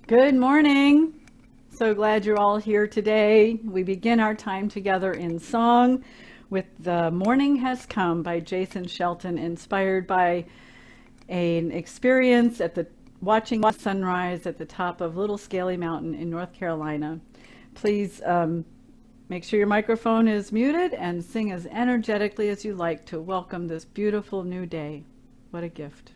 Good morning. So glad you're all here today. We begin our time together in song with The Morning Has Come by Jason Shelton, inspired by an experience at the watching the sunrise at the top of Little Scaly Mountain in North Carolina. Please make sure your microphone is muted and sing as energetically as you like to welcome this beautiful new day. What a gift.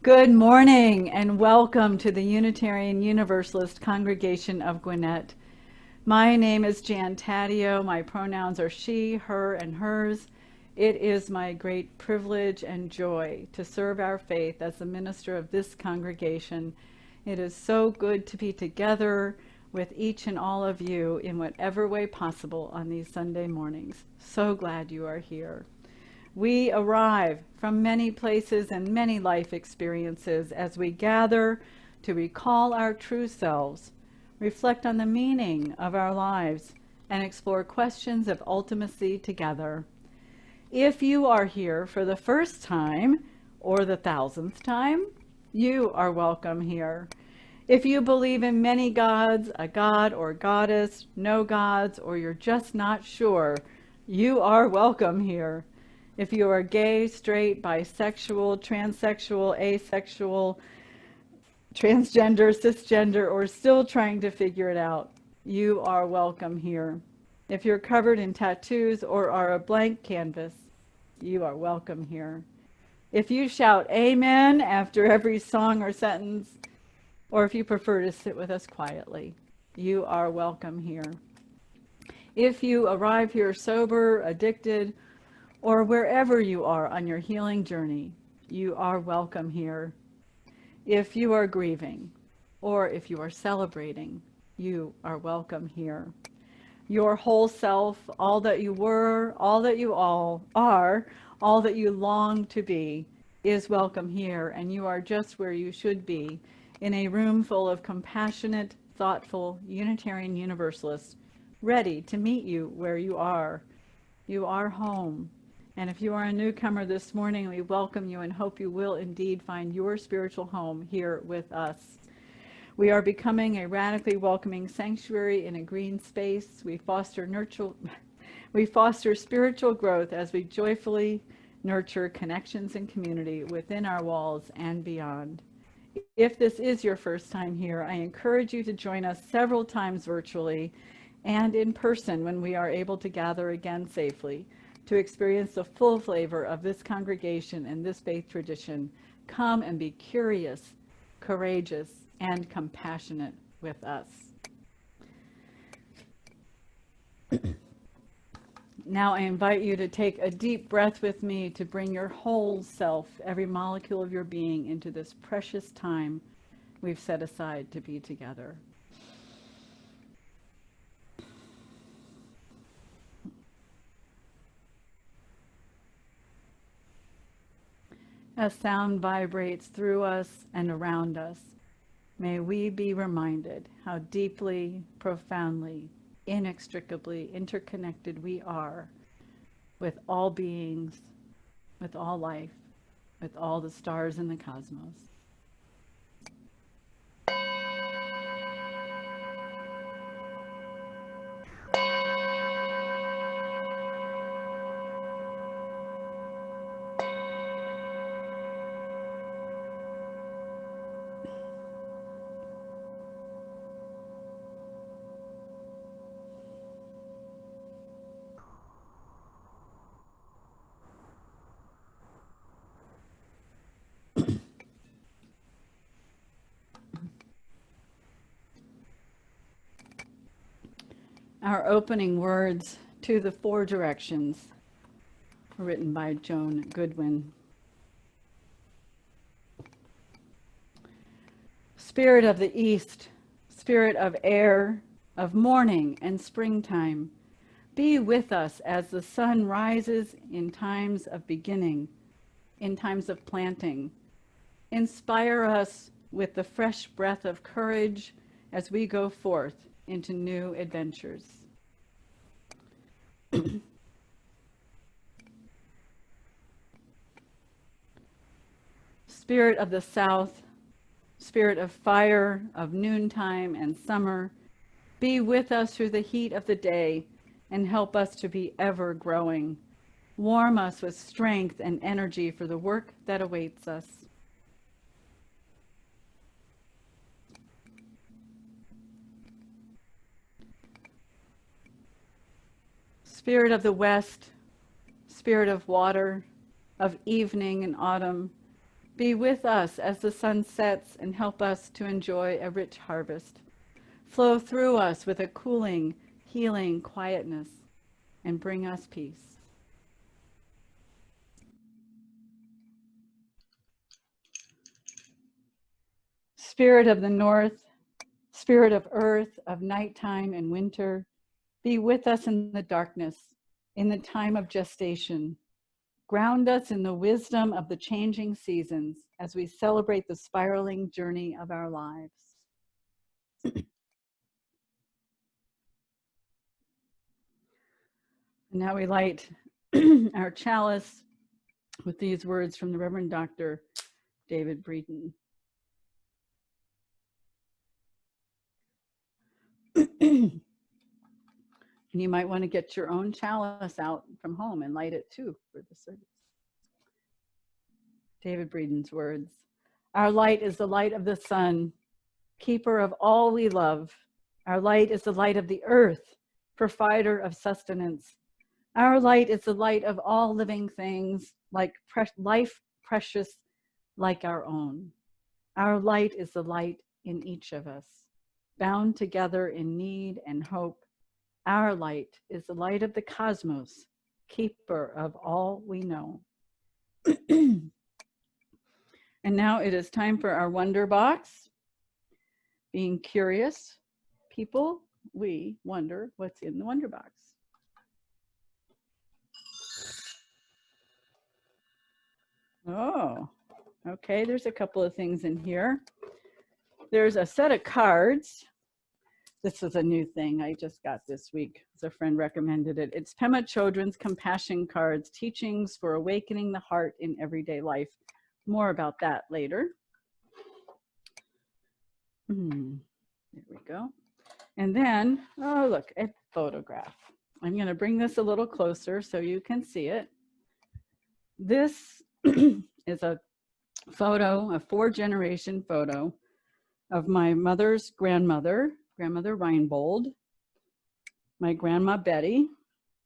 Good morning and welcome to the Unitarian Universalist Congregation of Gwinnett. My name is Jan Taddeo. My pronouns are she, her, and hers. It is my great privilege and joy to serve our faith as the minister of this congregation. It is so good to be together with each and all of you in whatever way possible on these Sunday mornings. So glad you are here. We arrive from many places and many life experiences as we gather to recall our true selves, reflect on the meaning of our lives, and explore questions of ultimacy together. If you are here for the first time or the 1,000th time, you are welcome here. If you believe in many gods, a god or goddess, no gods, or you're just not sure, you are welcome here. If you are gay, straight, bisexual, transsexual, asexual, transgender, cisgender, or still trying to figure it out, you are welcome here. If you're covered in tattoos or are a blank canvas, you are welcome here. If you shout amen after every song or sentence, or if you prefer to sit with us quietly, you are welcome here. If you arrive here sober, addicted, or wherever you are on your healing journey, you are welcome here. If you are grieving, or if you are celebrating, you are welcome here. Your whole self, all that you were, all that you all are, all that you long to be, is welcome here, and you are just where you should be, in a room full of compassionate, thoughtful, Unitarian Universalists, ready to meet you where you are. You are home. And if you are a newcomer this morning, we welcome you and hope you will indeed find your spiritual home here with us. We are becoming a radically welcoming sanctuary in a green space. We foster spiritual growth as we joyfully nurture connections and community within our walls and beyond. If this is your first time here, I encourage you to join us several times virtually and in person when we are able to gather again safely to experience the full flavor of this congregation and this faith tradition. Come and be curious, courageous, and compassionate with us. Now I invite you to take a deep breath with me to bring your whole self, every molecule of your being, into this precious time we've set aside to be together. As sound vibrates through us and around us, may we be reminded how deeply, profoundly, inextricably interconnected we are with all beings, with all life, with all the stars in the cosmos. Our opening words to the four directions were written by Joan Goodwin. Spirit of the East, spirit of air, of morning and springtime, be with us as the sun rises in times of beginning, in times of planting. Inspire us with the fresh breath of courage as we go forth into new adventures. Spirit of the South, spirit of fire, of noontime and summer, be with us through the heat of the day and help us to be ever growing. Warm us with strength and energy for the work that awaits us. Spirit of the West, spirit of water, of evening and autumn, be with us as the sun sets and help us to enjoy a rich harvest. Flow through us with a cooling, healing quietness and bring us peace. Spirit of the North, spirit of earth, of nighttime and winter, be with us in the darkness, in the time of gestation. Ground us in the wisdom of the changing seasons as we celebrate the spiraling journey of our lives. Now we light our chalice with these words from the Reverend Dr. David Breeden. And you might want to get your own chalice out from home and light it too for the service. David Breeden's words. Our light is the light of the sun, keeper of all we love. Our light is the light of the earth, provider of sustenance. Our light is the light of all living things, like life precious like our own. Our light is the light in each of us, bound together in need and hope. Our light is the light of the cosmos, keeper of all we know. And now it is time for our wonder box. Being curious people, we wonder what's in the wonder box. Oh, okay, there's a couple of things in here. There's a set of cards. This is a new thing I just got this week, as a friend recommended it. It's Pema Chodron's Compassion Cards, Teachings for Awakening the Heart in Everyday Life. More about that later. There we go. And then, oh, look, a photograph. I'm going to bring this a little closer so you can see it. This is a photo, a 4-generation photo of my mother's grandmother, Grandmother Reinbold, my grandma Betty,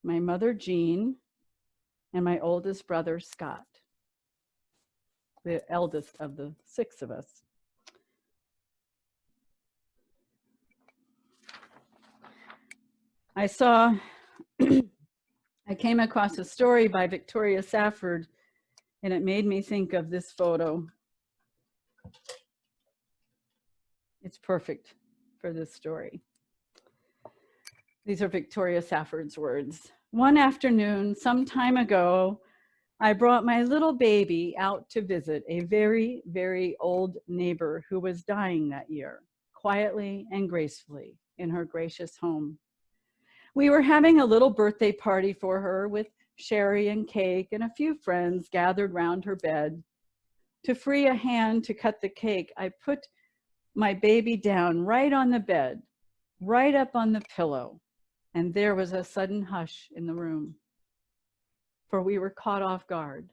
my mother Jean, and my oldest brother Scott, the eldest of the 6 of us. I saw I came across a story by Victoria Safford, and it made me think of this photo. It's perfect for this story. These are Victoria Safford's words. One afternoon, some time ago, I brought my little baby out to visit a very, very old neighbor who was dying that year, quietly and gracefully in her gracious home. We were having a little birthday party for her with sherry and cake and a few friends gathered round her bed. To free a hand to cut the cake, I put my baby down right on the bed, right up on the pillow, and there was a sudden hush in the room, for we were caught off guard,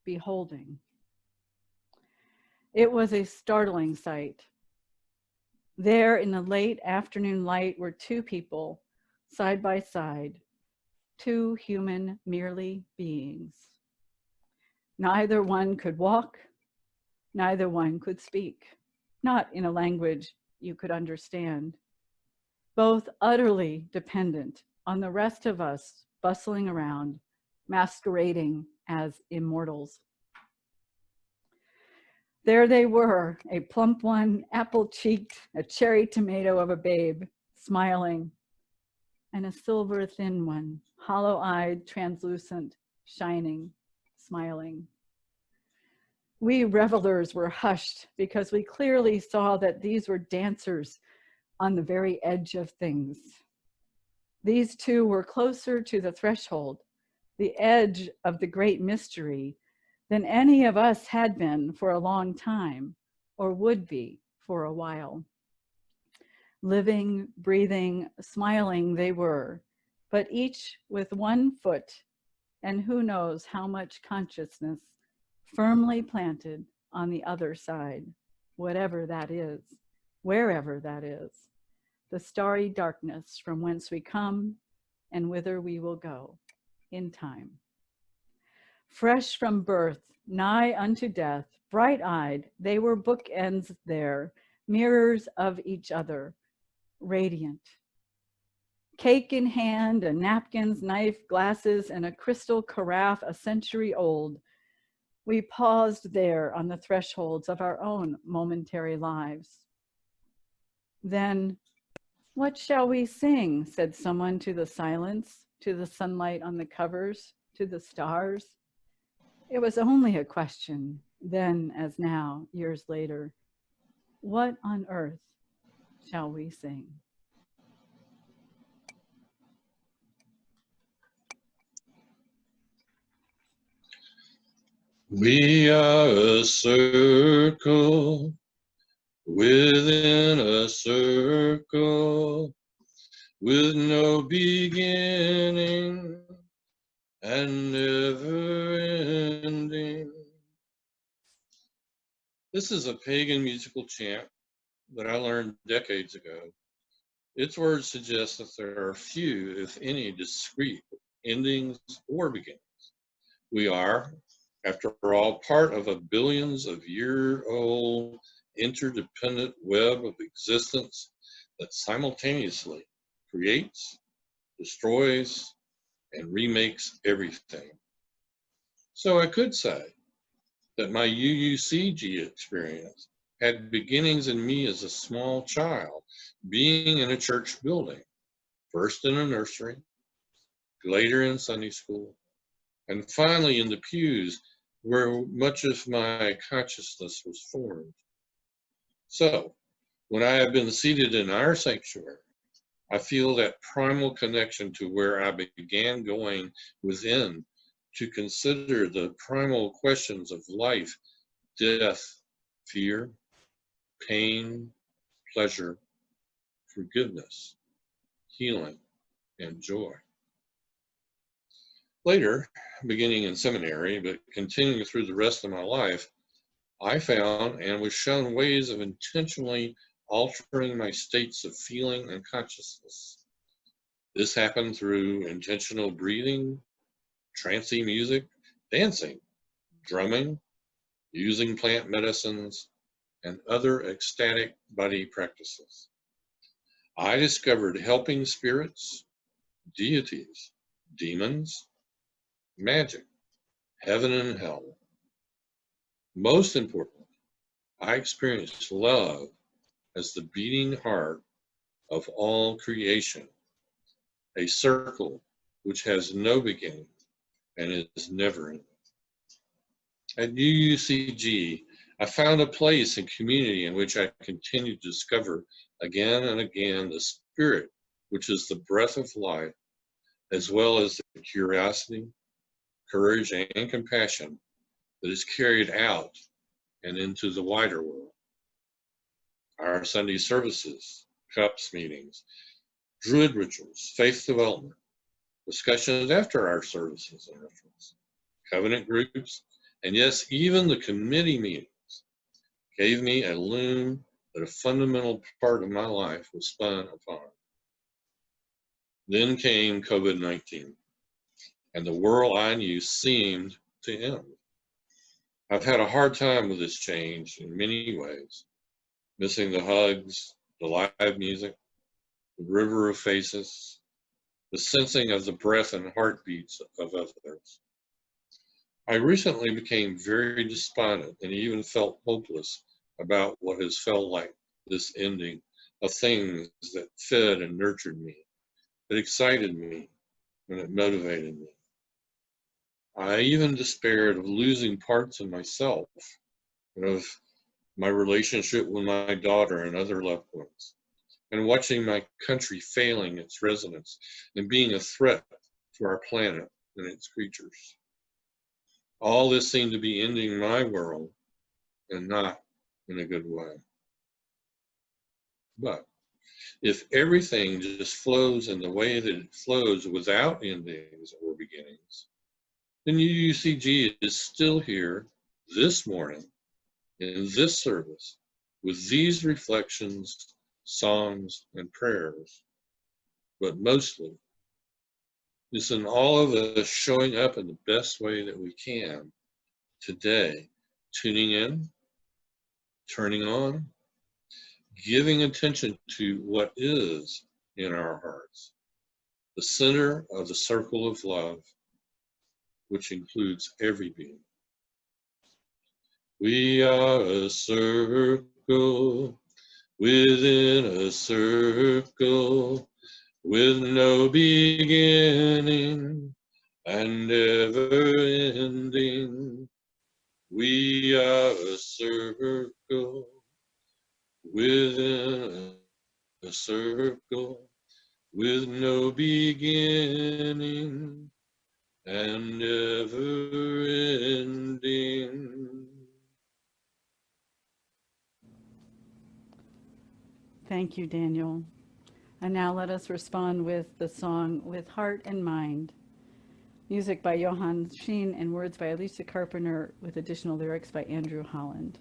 beholding. It was a startling sight. There in the late afternoon light were two people, side by side, two human merely beings. Neither one could walk, neither one could speak, not in a language you could understand. Both utterly dependent on the rest of us bustling around, masquerading as immortals. There they were, a plump one, apple-cheeked, a cherry tomato of a babe, smiling, and a silver thin one, hollow-eyed, translucent, shining, smiling. We revelers were hushed because we clearly saw that these were dancers on the very edge of things. These two were closer to the threshold, the edge of the great mystery, than any of us had been for a long time, or would be for a while. Living, breathing, smiling they were, but each with one foot and who knows how much consciousness firmly planted on the other side, whatever that is, wherever that is, the starry darkness from whence we come and whither we will go in time. Fresh from birth, nigh unto death, bright-eyed, they were bookends there, mirrors of each other, radiant. Cake in hand, and napkins, knife, glasses, and a crystal carafe a century old, we paused there on the thresholds of our own momentary lives. Then, "What shall we sing?" said someone to the silence, to the sunlight on the covers, to the stars. It was only a question, then as now, years later. What on earth shall we sing? We are a circle within a circle with no beginning and never ending. This is a pagan musical chant that I learned decades ago. Its words suggest that there are few, if any, discrete endings or beginnings. We are, after all, part of a billions of year-old interdependent web of existence that simultaneously creates, destroys, and remakes everything. So I could say that my UUCG experience had beginnings in me as a small child, being in a church building, first in a nursery, later in Sunday school, and finally in the pews where much of my consciousness was formed. So, when I have been seated in our sanctuary, I feel that primal connection to where I began going within to consider the primal questions of life, death, fear, pain, pleasure, forgiveness, healing, and joy. Later, beginning in seminary, but continuing through the rest of my life, I found and was shown ways of intentionally altering my states of feeling and consciousness. This happened through intentional breathing, trancy music, dancing, drumming, using plant medicines, and other ecstatic body practices. I discovered helping spirits, deities, demons, magic, heaven and hell. Most importantly, I experienced love as the beating heart of all creation, a circle which has no beginning and is never ending. At UUCG, I found a place and community in which I continue to discover again and again the spirit, which is the breath of life, as well as the curiosity, courage, and compassion that is carried out and into the wider world. Our Sunday services, cups meetings, druid rituals, faith development, discussions after our services and rituals, covenant groups, and yes, even the committee meetings gave me a loom that a fundamental part of my life was spun upon. Then came COVID-19, and the world I knew seemed to end. I've had a hard time with this change in many ways, missing the hugs, the live music, the river of faces, the sensing of the breath and heartbeats of others. I recently became very despondent and even felt hopeless about what has felt like this ending of things that fed and nurtured me, that excited me, and it motivated me. I even despaired of losing parts of myself and of my relationship with my daughter and other loved ones, and watching my country failing its residents and being a threat to our planet and its creatures. All this seemed to be ending my world, and not in a good way. But if everything just flows in the way that it flows without endings or beginnings, then UUCG is still here this morning in this service with these reflections, songs, and prayers. But mostly, it's in all of us showing up in the best way that we can today, tuning in, turning on, giving attention to what is in our hearts, the center of the circle of love, which includes every being. We are a circle within a circle with no beginning and never ending. We are a circle within a circle with no beginning and never ending. Thank you, Daniel. And now let us respond with the song With Heart and Mind. Music by Johann Sheen and words by Alicia Carpenter with additional lyrics by Andrew Holland.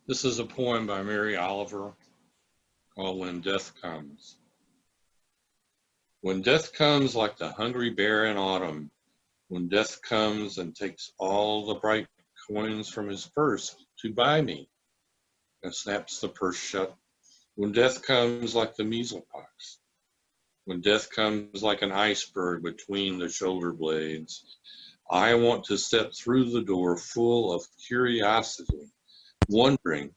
This is a poem by Mary Oliver called When Death Comes. When death comes like the hungry bear in autumn, when death comes and takes all the bright coins from his purse to buy me, and snaps the purse shut, when death comes like the measles pox, when death comes like an iceberg between the shoulder blades, I want to step through the door full of curiosity, wondering,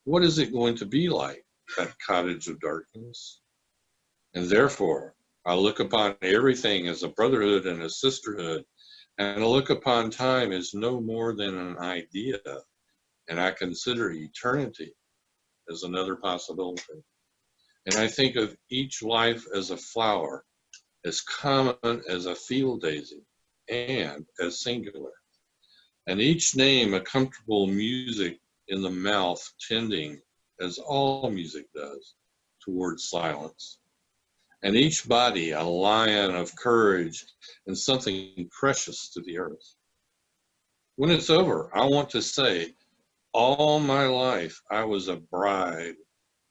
what is it going to be like, that cottage of darkness? And therefore, I look upon everything as a brotherhood and a sisterhood, and I look upon time as no more than an idea, and I consider eternity as another possibility. And I think of each life as a flower, as common as a field daisy, and as singular. And each name a comfortable music in the mouth, tending, as all music does, towards silence. And each body a lion of courage and something precious to the earth. When it's over, I want to say, all my life I was a bride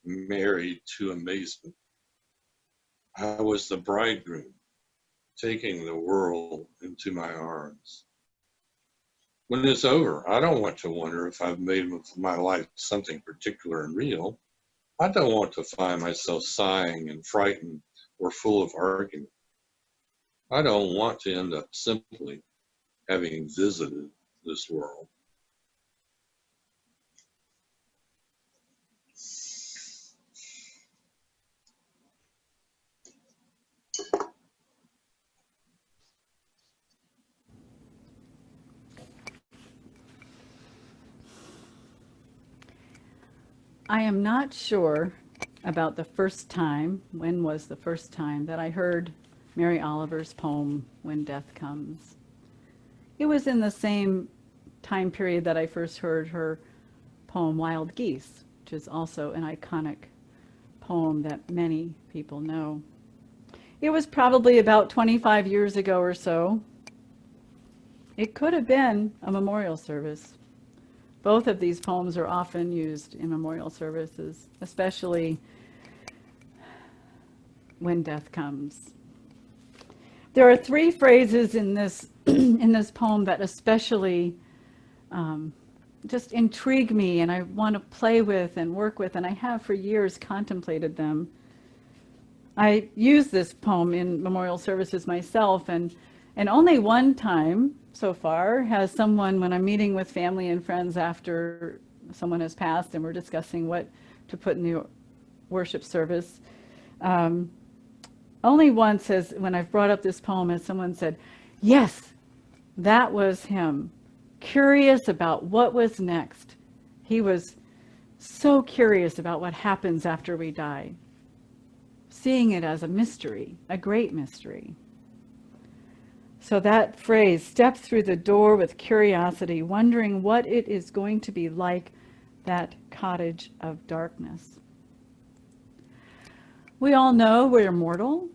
married to amazement. I was the bridegroom taking the world into my arms. When it's over, I don't want to wonder if I've made of my life something particular and real. I don't want to find myself sighing and frightened or full of argument. I don't want to end up simply having visited this world. I am not sure about the first time, when was the first time that I heard Mary Oliver's poem, When Death Comes. It was in the same time period that I first heard her poem, Wild Geese, which is also an iconic poem that many people know. It was probably about 25 years ago or so. It could have been a memorial service. Both of these poems are often used in memorial services, especially when death comes. There are three phrases in this in this poem that especially just intrigue me, and I want to play with and work with, and I have for years contemplated them. I use this poem in memorial services myself, and only one time so far has someone, when I'm meeting with family and friends after someone has passed and we're discussing what to put in the worship service, only once has, when I've brought up this poem, has someone said, yes, that was him, curious about what was next. He was so curious about what happens after we die, seeing it as a mystery, a great mystery. So that phrase, step through the door with curiosity, wondering what it is going to be like, that cottage of darkness. We all know we're mortal.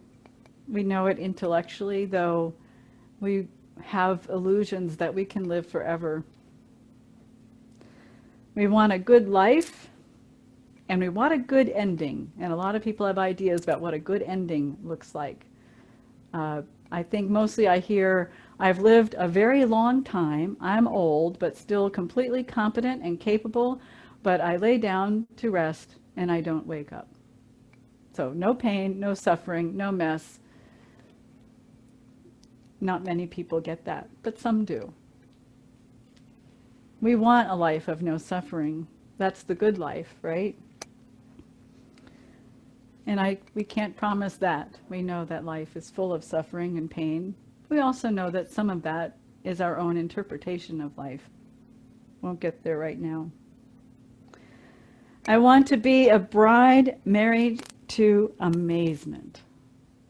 We know it intellectually, though we have illusions that we can live forever. We want a good life, and we want a good ending. And a lot of people have ideas about what a good ending looks like. I think mostly I hear, I've lived a very long time, I'm old, but still completely competent and capable, but I lay down to rest and I don't wake up. So no pain, no suffering, no mess. Not many people get that, but some do. We want a life of no suffering. That's the good life, right? And we can't promise that. We know that life is full of suffering and pain. We also know that some of that is our own interpretation of life. Won't get there right now. I want to be a bride married to amazement.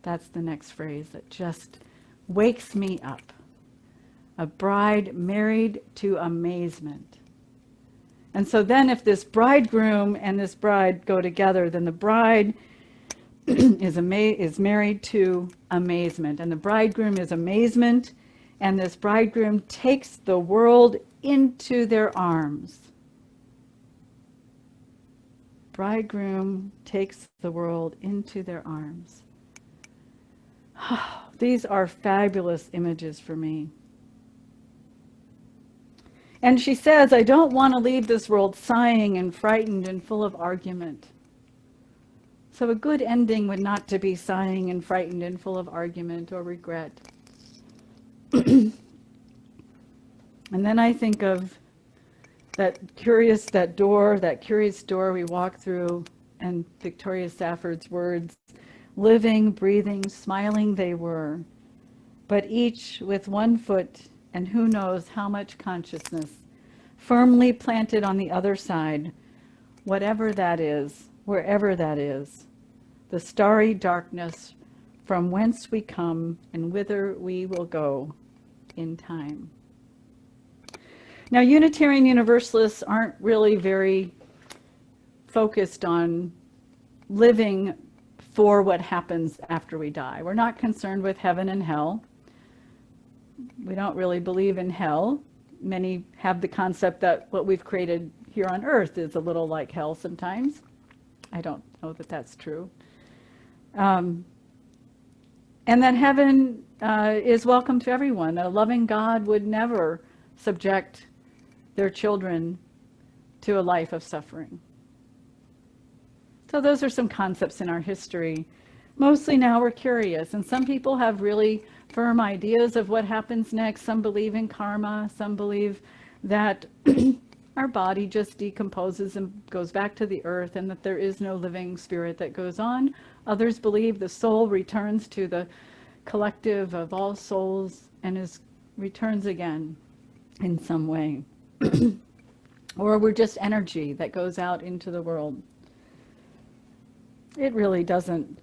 That's the next phrase that just wakes me up. A bride married to amazement. And so then if this bridegroom and this bride go together, then the bride is married to amazement, and the bridegroom is amazement, and this bridegroom takes the world into their arms. bridegroom takes the world into their arms. These are fabulous images for me. And she says, I don't want to leave this world sighing and frightened and full of argument. So a good ending would not to be sighing and frightened and full of argument or regret. And then I think of that curious door we walk through, and Victoria Safford's words, living, breathing, smiling they were, but each with one foot and who knows how much consciousness, firmly planted on the other side, whatever that is, wherever that is, the starry darkness from whence we come and whither we will go in time. Now, Unitarian Universalists aren't really very focused on living for what happens after we die. We're not concerned with heaven and hell. We don't really believe in hell. Many have the concept that what we've created here on earth is a little like hell sometimes. I don't know that that's true. And that heaven is welcome to everyone. A loving God would never subject their children to a life of suffering. So those are some concepts in our history. Mostly now we're curious, and some people have really firm ideas of what happens next. Some believe in karma, some believe that our body just decomposes and goes back to the earth and that there is no living spirit that goes on. Others believe the soul returns to the collective of all souls and returns again in some way. Or we're just energy that goes out into the world. It really doesn't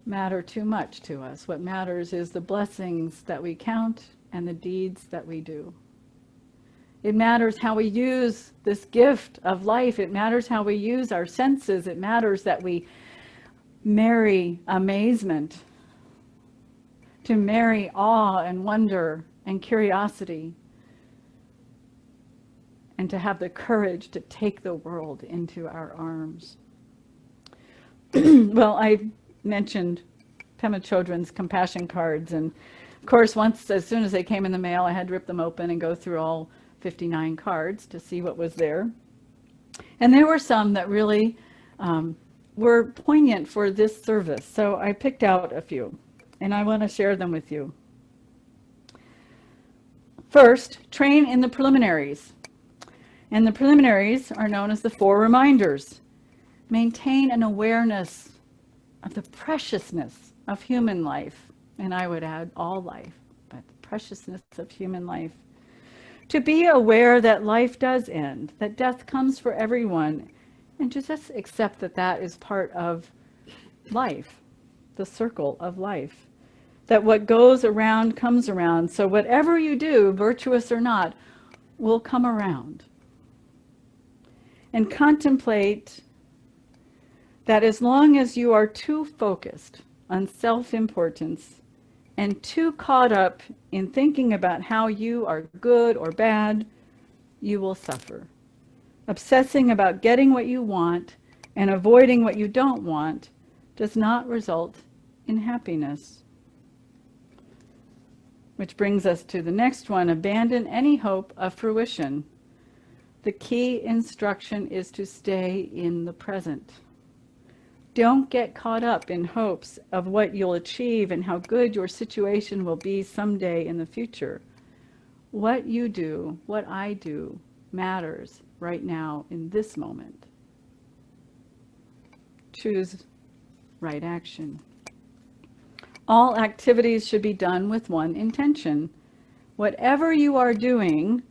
matter too much to us. What matters is the blessings that we count and the deeds that we do. It matters how we use this gift of life. It matters how we use our senses. It matters that we marry amazement, to marry awe and wonder and curiosity, and to have the courage to take the world into our arms. Well, I mentioned Pema Chodron's compassion cards, and of course as soon as they came in the mail, I had to rip them open and go through all 59 cards to see what was there. And there were some that really were poignant for this service, so I picked out a few, and I want to share them with you. First, train in the preliminaries. And the preliminaries are known as the 4 reminders. Maintain an awareness of the preciousness of human life, and I would add all life, but the preciousness of human life. To be aware that life does end, that death comes for everyone, and to just accept that that is part of life, the circle of life. That what goes around comes around, so whatever you do, virtuous or not, will come around. And contemplate that as long as you are too focused on self-importance and too caught up in thinking about how you are good or bad, you will suffer. Obsessing about getting what you want and avoiding what you don't want does not result in happiness. Which brings us to the next one, abandon any hope of fruition. The key instruction is to stay in the present. Don't get caught up in hopes of what you'll achieve and how good your situation will be someday in the future. What you do, what I do, matters right now in this moment. Choose right action. All activities should be done with one intention. Whatever you are doing,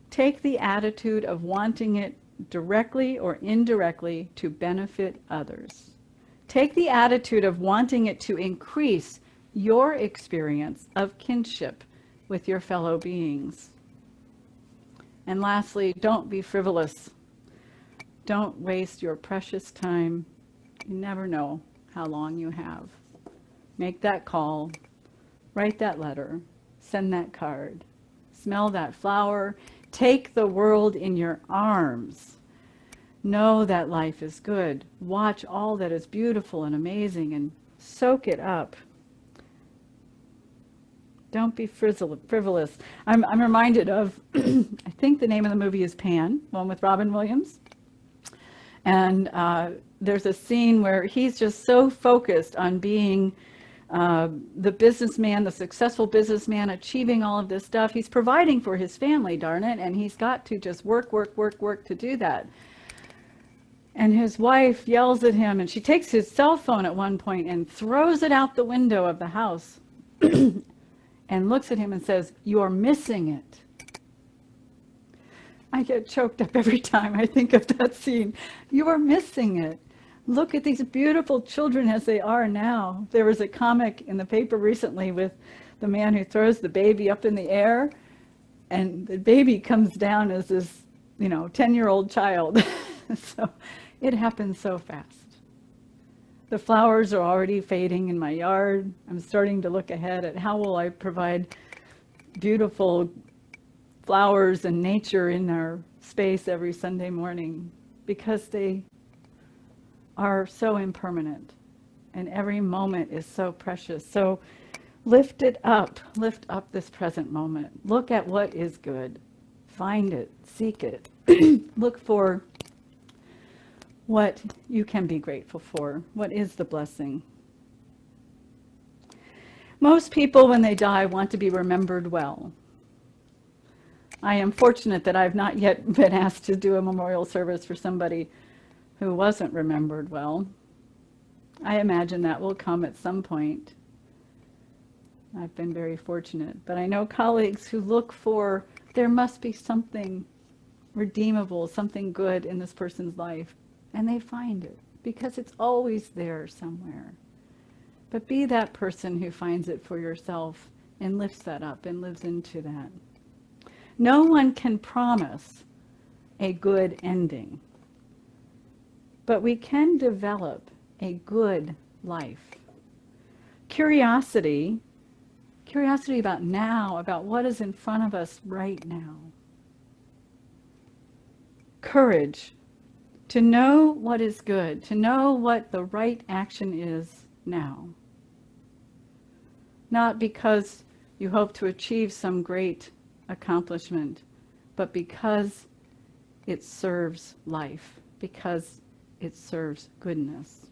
take the attitude of wanting it directly or indirectly to benefit others. Take the attitude of wanting it to increase your experience of kinship with your fellow beings. And lastly, don't be frivolous. Don't waste your precious time. You never know how long you have. Make that call, write that letter, send that card, smell that flower, take the world in your arms. Know that life is good. Watch all that is beautiful and amazing and soak it up. Don't be frivolous. I'm reminded of, I think the name of the movie is Pan, one with Robin Williams. And there's a scene where he's just so focused on being the businessman, the successful businessman, achieving all of this stuff. He's providing for his family, darn it, and he's got to just work to do that. And his wife yells at him, and she takes his cell phone at one point and throws it out the window of the house and looks at him and says, "You're missing it." I get choked up every time I think of that scene. You are missing it. Look at these beautiful children as they are now. There was a comic in the paper recently with the man who throws the baby up in the air, and the baby comes down as this, 10-year-old child. So it happens so fast. The flowers are already fading in my yard. I'm starting to look ahead at how will I provide beautiful flowers and nature in our space every Sunday morning, because they are so impermanent and every moment is so precious. So lift up this present moment. Look at what is good. Find it, seek it. Look for what you can be grateful for. What is the blessing? Most people, when they die, want to be remembered well. I am fortunate that I've not yet been asked to do a memorial service for somebody who wasn't remembered well. I imagine that will come at some point. I've been very fortunate. But I know colleagues who look for, there must be something redeemable, something good in this person's life. And they find it, because it's always there somewhere. But be that person who finds it for yourself and lifts that up and lives into that. No one can promise a good ending, but we can develop a good life. Curiosity about now, about what is in front of us right now. Courage to know what is good, to know what the right action is now. Not because you hope to achieve some great accomplishment, but because it serves life, because it serves goodness.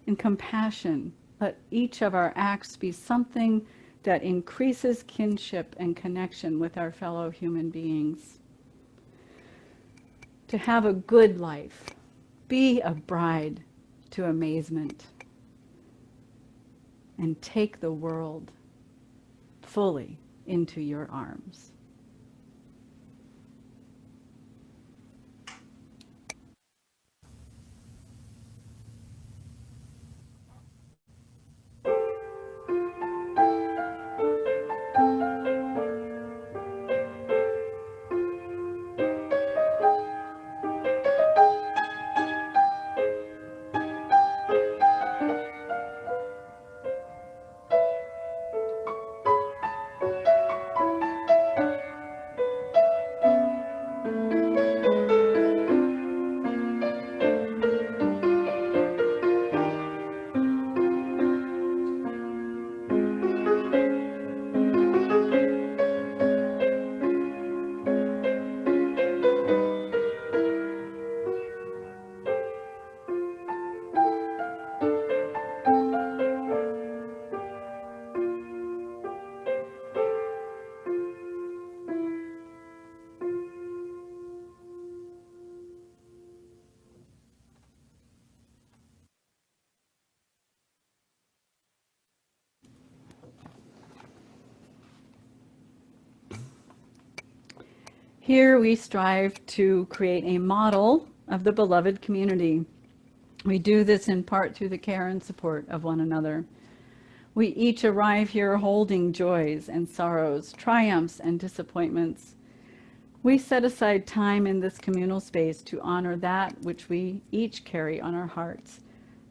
In compassion, let each of our acts be something that increases kinship and connection with our fellow human beings. To have a good life, be a bride to amazement, and take the world fully into your arms. Here we strive to create a model of the beloved community. We do this in part through the care and support of one another. We each arrive here holding joys and sorrows, triumphs and disappointments. We set aside time in this communal space to honor that which we each carry on our hearts,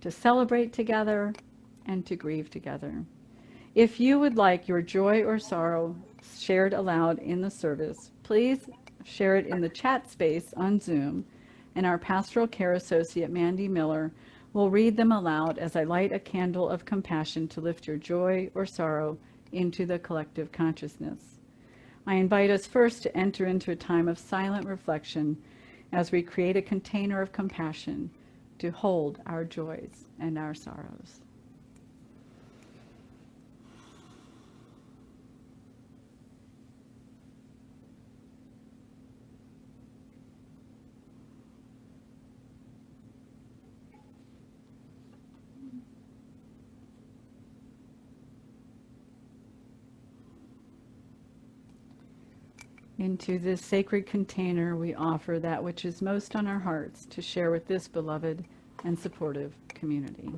to celebrate together and to grieve together. If you would like your joy or sorrow shared aloud in the service, please share it in the chat space on Zoom and our pastoral care associate, Mandy Miller, will read them aloud as I light a candle of compassion to lift your joy or sorrow into the collective consciousness. I invite us first to enter into a time of silent reflection as we create a container of compassion to hold our joys and our sorrows. Into this sacred container, we offer that which is most on our hearts to share with this beloved and supportive community.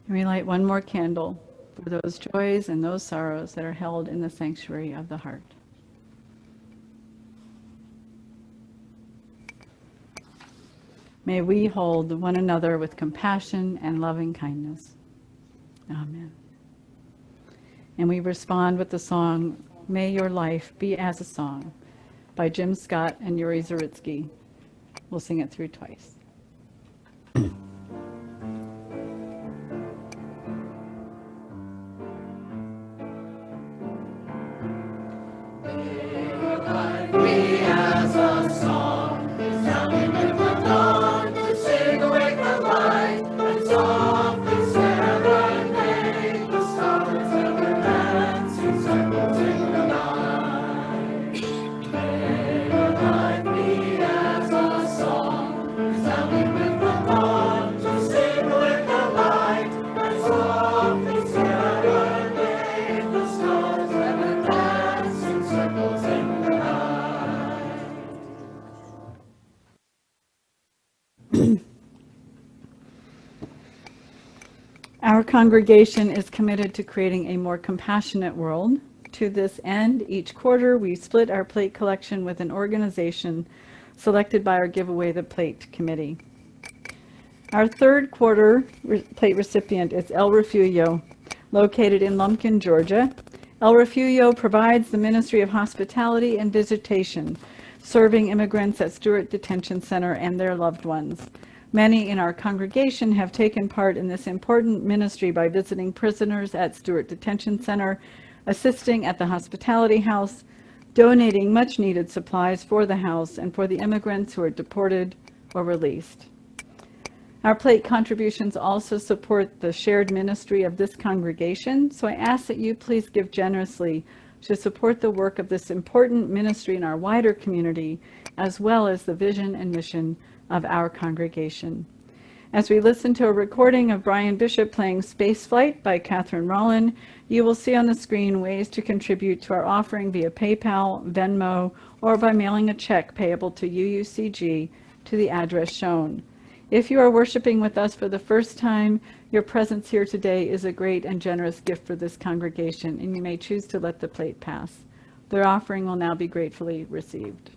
And we light one more candle for those joys and those sorrows that are held in the sanctuary of the heart. May we hold one another with compassion and loving kindness. Amen. And we respond with the song, May Your Life Be as a Song, by Jim Scott and Yuri Zaritsky. We'll sing it through twice. Our congregation is committed to creating a more compassionate world. To this end, each quarter we split our plate collection with an organization selected by our Give Away the Plate committee. Our third quarter plate recipient is El Refugio, located in Lumpkin, Georgia. El Refugio provides the Ministry of Hospitality and Visitation, serving immigrants at Stewart Detention Center and their loved ones. Many in our congregation have taken part in this important ministry by visiting prisoners at Stewart Detention Center, assisting at the hospitality house, donating much needed supplies for the house and for the immigrants who are deported or released. Our plate contributions also support the shared ministry of this congregation, so I ask that you please give generously to support the work of this important ministry in our wider community, as well as the vision and mission of our congregation. As we listen to a recording of Brian Bishop playing Space Flight by Catherine Rollin, you will see on the screen ways to contribute to our offering via PayPal, Venmo, or by mailing a check payable to UUCG to the address shown. If you are worshiping with us for the first time, your presence here today is a great and generous gift for this congregation, and you may choose to let the plate pass. Their offering will now be gratefully received.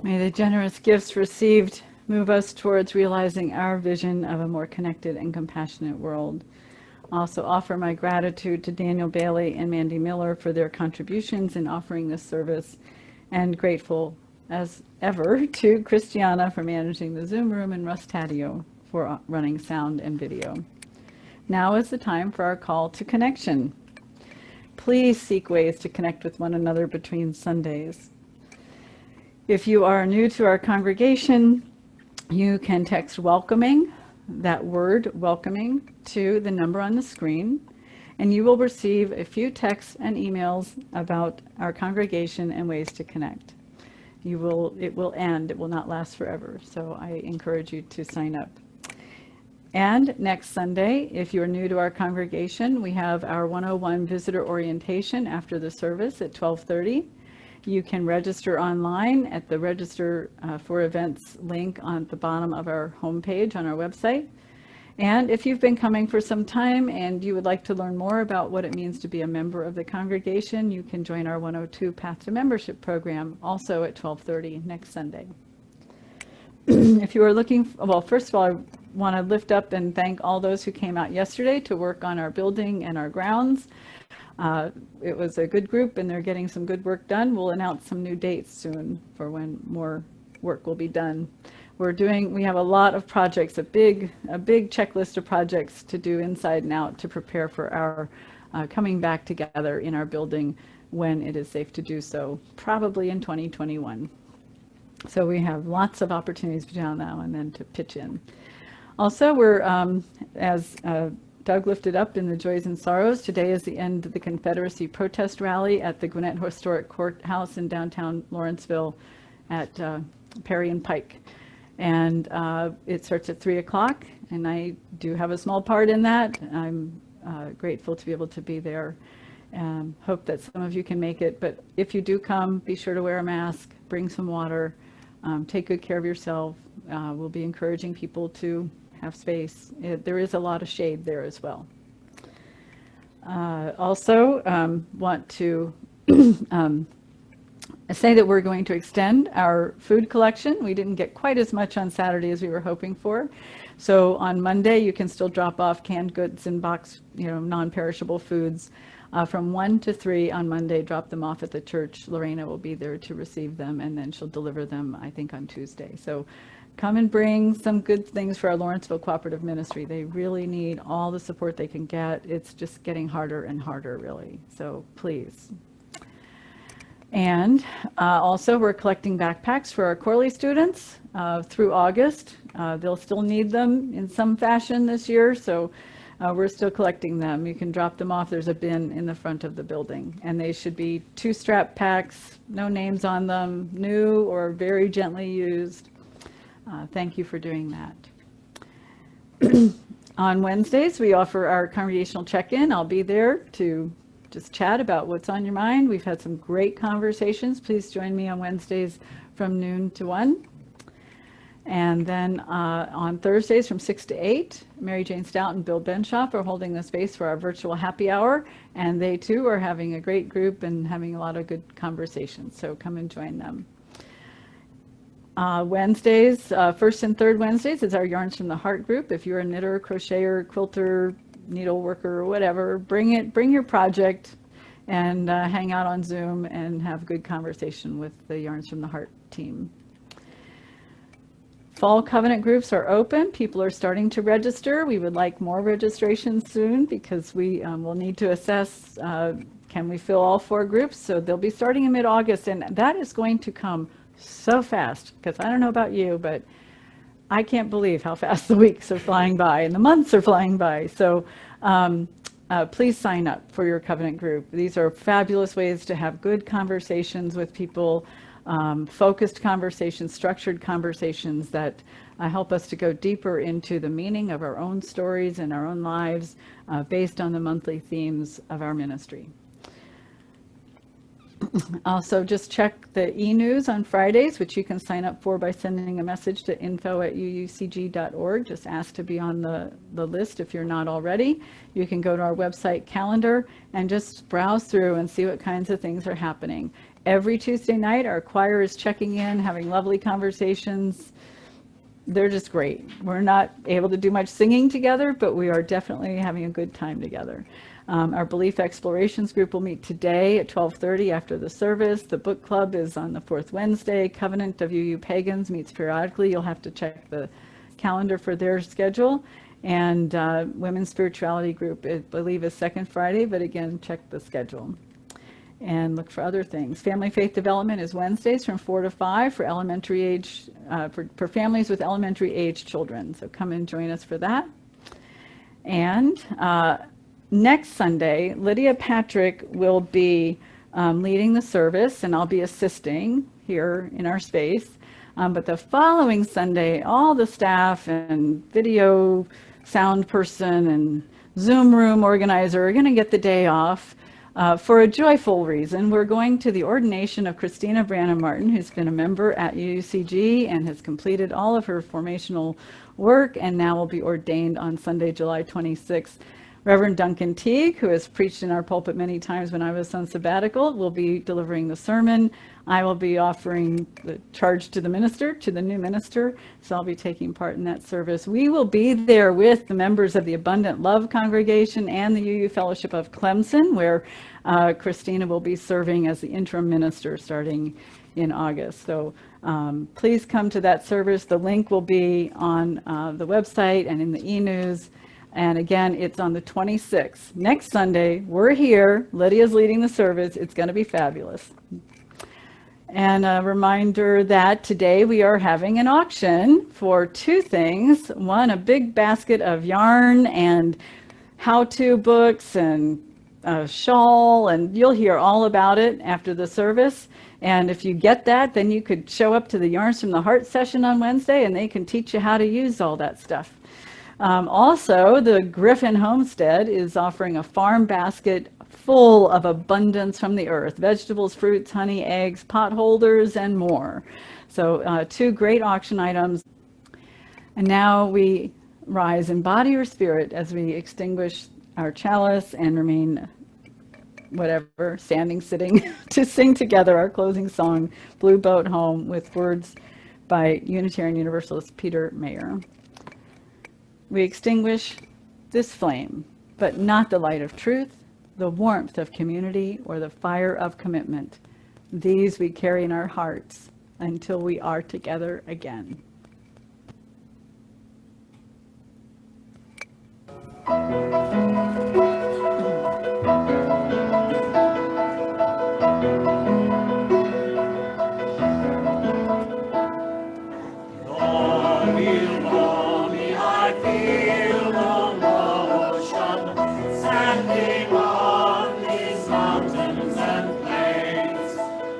May the generous gifts received move us towards realizing our vision of a more connected and compassionate world. Also offer my gratitude to Daniel Bailey and Mandy Miller for their contributions in offering this service, and grateful as ever to Christiana for managing the Zoom room and Russ Taddeo for running sound and video. Now is the time for our call to connection. Please seek ways to connect with one another between Sundays. If you are new to our congregation, you can text welcoming, that word welcoming, to the number on the screen, and you will receive a few texts and emails about our congregation and ways to connect. It will end, it will not last forever, so I encourage you to sign up. And next Sunday, if you're new to our congregation, we have our 101 visitor orientation after the service at 12:30. You can register online at the Register for Events link on the bottom of our homepage on our website. And if you've been coming for some time and you would like to learn more about what it means to be a member of the congregation, you can join our 102 Path to Membership program also at 12:30 next Sunday. If you are looking, well, first of all, I want to lift up and thank all those who came out yesterday to work on our building and our grounds. It was a good group and they're getting some good work done. We'll announce some new dates soon for when more work will be done. We have a lot of projects, a big checklist of projects to do inside and out to prepare for our coming back together in our building when it is safe to do so, probably in 2021. So we have lots of opportunities between now and then to pitch in. Also, we're, as Doug lifted up in the Joys and Sorrows, today is the end of the Confederacy protest rally at the Gwinnett Historic Courthouse in downtown Lawrenceville at Perry and Pike. And it starts at 3 o'clock, and I do have a small part in that. I'm grateful to be able to be there. Hope that some of you can make it, but if you do come, be sure to wear a mask, bring some water, take good care of yourself. We'll be encouraging people to have space. There is a lot of shade there as well. Also, want to say that we're going to extend our food collection. We didn't get quite as much on Saturday as we were hoping for. So on Monday, you can still drop off canned goods and box, non-perishable foods. From 1 to 3 on Monday, drop them off at the church. Lorena will be there to receive them, and then she'll deliver them, I think, on Tuesday. So come and bring some good things for our Lawrenceville Cooperative Ministry. They really need all the support they can get. It's just getting harder and harder, really. So please. And also, we're collecting backpacks for our Corley students through August. They'll still need them in some fashion this year, so we're still collecting them. You can drop them off. There's a bin in the front of the building, and they should be 2-strap packs, no names on them, new or very gently used. Thank you for doing that. On Wednesdays, we offer our congregational check-in. I'll be there to just chat about what's on your mind. We've had some great conversations. Please join me on Wednesdays from noon to 1. And then on Thursdays from 6 to 8, Mary Jane Stout and Bill Benshoff are holding the space for our virtual happy hour. And they too are having a great group and having a lot of good conversations. So come and join them. Wednesdays, first and third Wednesdays is our Yarns from the Heart group. If you're a knitter, crocheter, quilter, needle worker, or whatever, bring your project and hang out on Zoom and have good conversation with the Yarns from the Heart team. Fall covenant groups are open. People are starting to register. We would like more registrations soon because we will need to assess can we fill all 4 groups. So they'll be starting in mid-August, and that is going to come so fast, because I don't know about you, but I can't believe how fast the weeks are flying by and the months are flying by. So please sign up for your covenant group. These are fabulous ways to have good conversations with people, focused conversations, structured conversations that help us to go deeper into the meaning of our own stories and our own lives based on the monthly themes of our ministry. Also, just check the e-news on Fridays, which you can sign up for by sending a message to info@uucg.org. Just ask to be on the list if you're not already. You can go to our website calendar and just browse through and see what kinds of things are happening. Every Tuesday night, our choir is checking in, having lovely conversations. They're just great. We're not able to do much singing together, but we are definitely having a good time together. Our Belief Explorations group will meet today at 12:30 after the service. The book club is on the fourth Wednesday. Covenant of UU Pagans meets periodically. You'll have to check the calendar for their schedule. And Women's Spirituality group, I believe, is second Friday, but again, check the schedule and look for other things. Family Faith Development is Wednesdays from 4 to 5 for elementary age, for families with elementary age children. So come and join us for that. And next Sunday, Lydia Patrick will be leading the service, and I'll be assisting here in our space. But the following Sunday, all the staff and video sound person and Zoom room organizer are going to get the day off for a joyful reason. We're going to the ordination of Christina Branham Martin, who's been a member at UUCG and has completed all of her formational work and now will be ordained on Sunday, July 26th. Reverend Duncan Teague, who has preached in our pulpit many times when I was on sabbatical, will be delivering the sermon. I will be offering the charge to the minister, to the new minister, so I'll be taking part in that service. We will be there with the members of the Abundant Love Congregation and the UU Fellowship of Clemson, where Christina will be serving as the interim minister starting in August. So please come to that service. The link will be on the website and in the e-news. And again, it's on the 26th. Next Sunday, we're here. Lydia's leading the service. It's going to be fabulous. And a reminder that today we are having an auction for two things. One, a big basket of yarn and how-to books and a shawl, and you'll hear all about it after the service. And if you get that, then you could show up to the Yarns from the Heart session on Wednesday, and they can teach you how to use all that stuff. Also, the Griffin Homestead is offering a farm basket full of abundance from the earth: vegetables, fruits, honey, eggs, pot holders, and more. So two great auction items. And now we rise in body or spirit as we extinguish our chalice and remain, whatever, standing, sitting, to sing together our closing song, Blue Boat Home, with words by Unitarian Universalist Peter Mayer. We extinguish this flame, but not the light of truth, the warmth of community, or the fire of commitment. These we carry in our hearts until we are together again.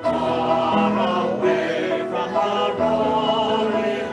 Far away from the roaring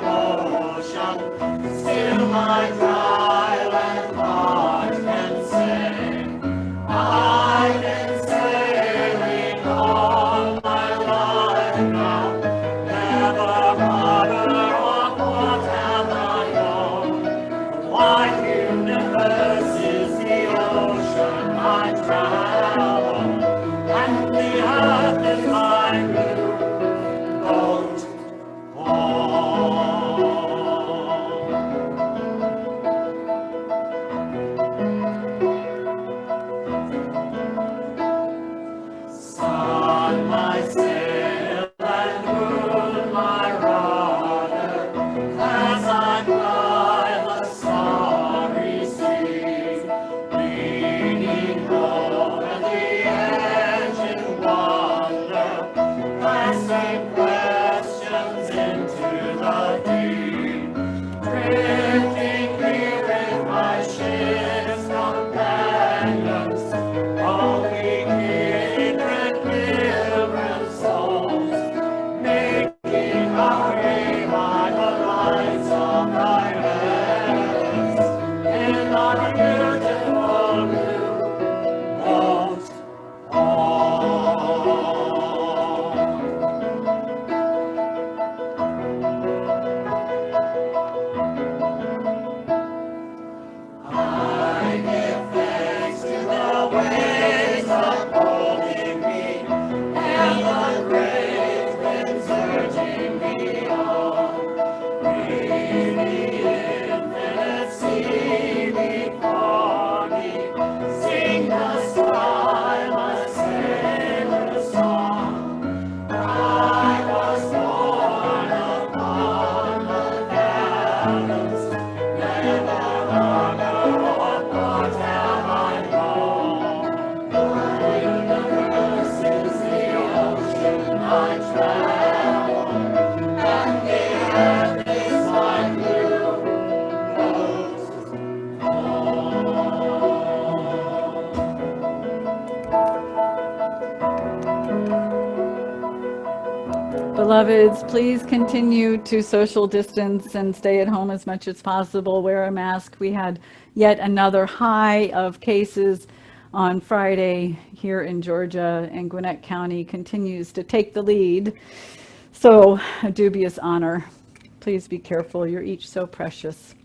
Beloveds, please continue to social distance and stay at home as much as possible. Wear a mask. We had yet another high of cases on Friday here in Georgia, and Gwinnett County continues to take the lead. So, a dubious honor. Please be careful. You're each so precious.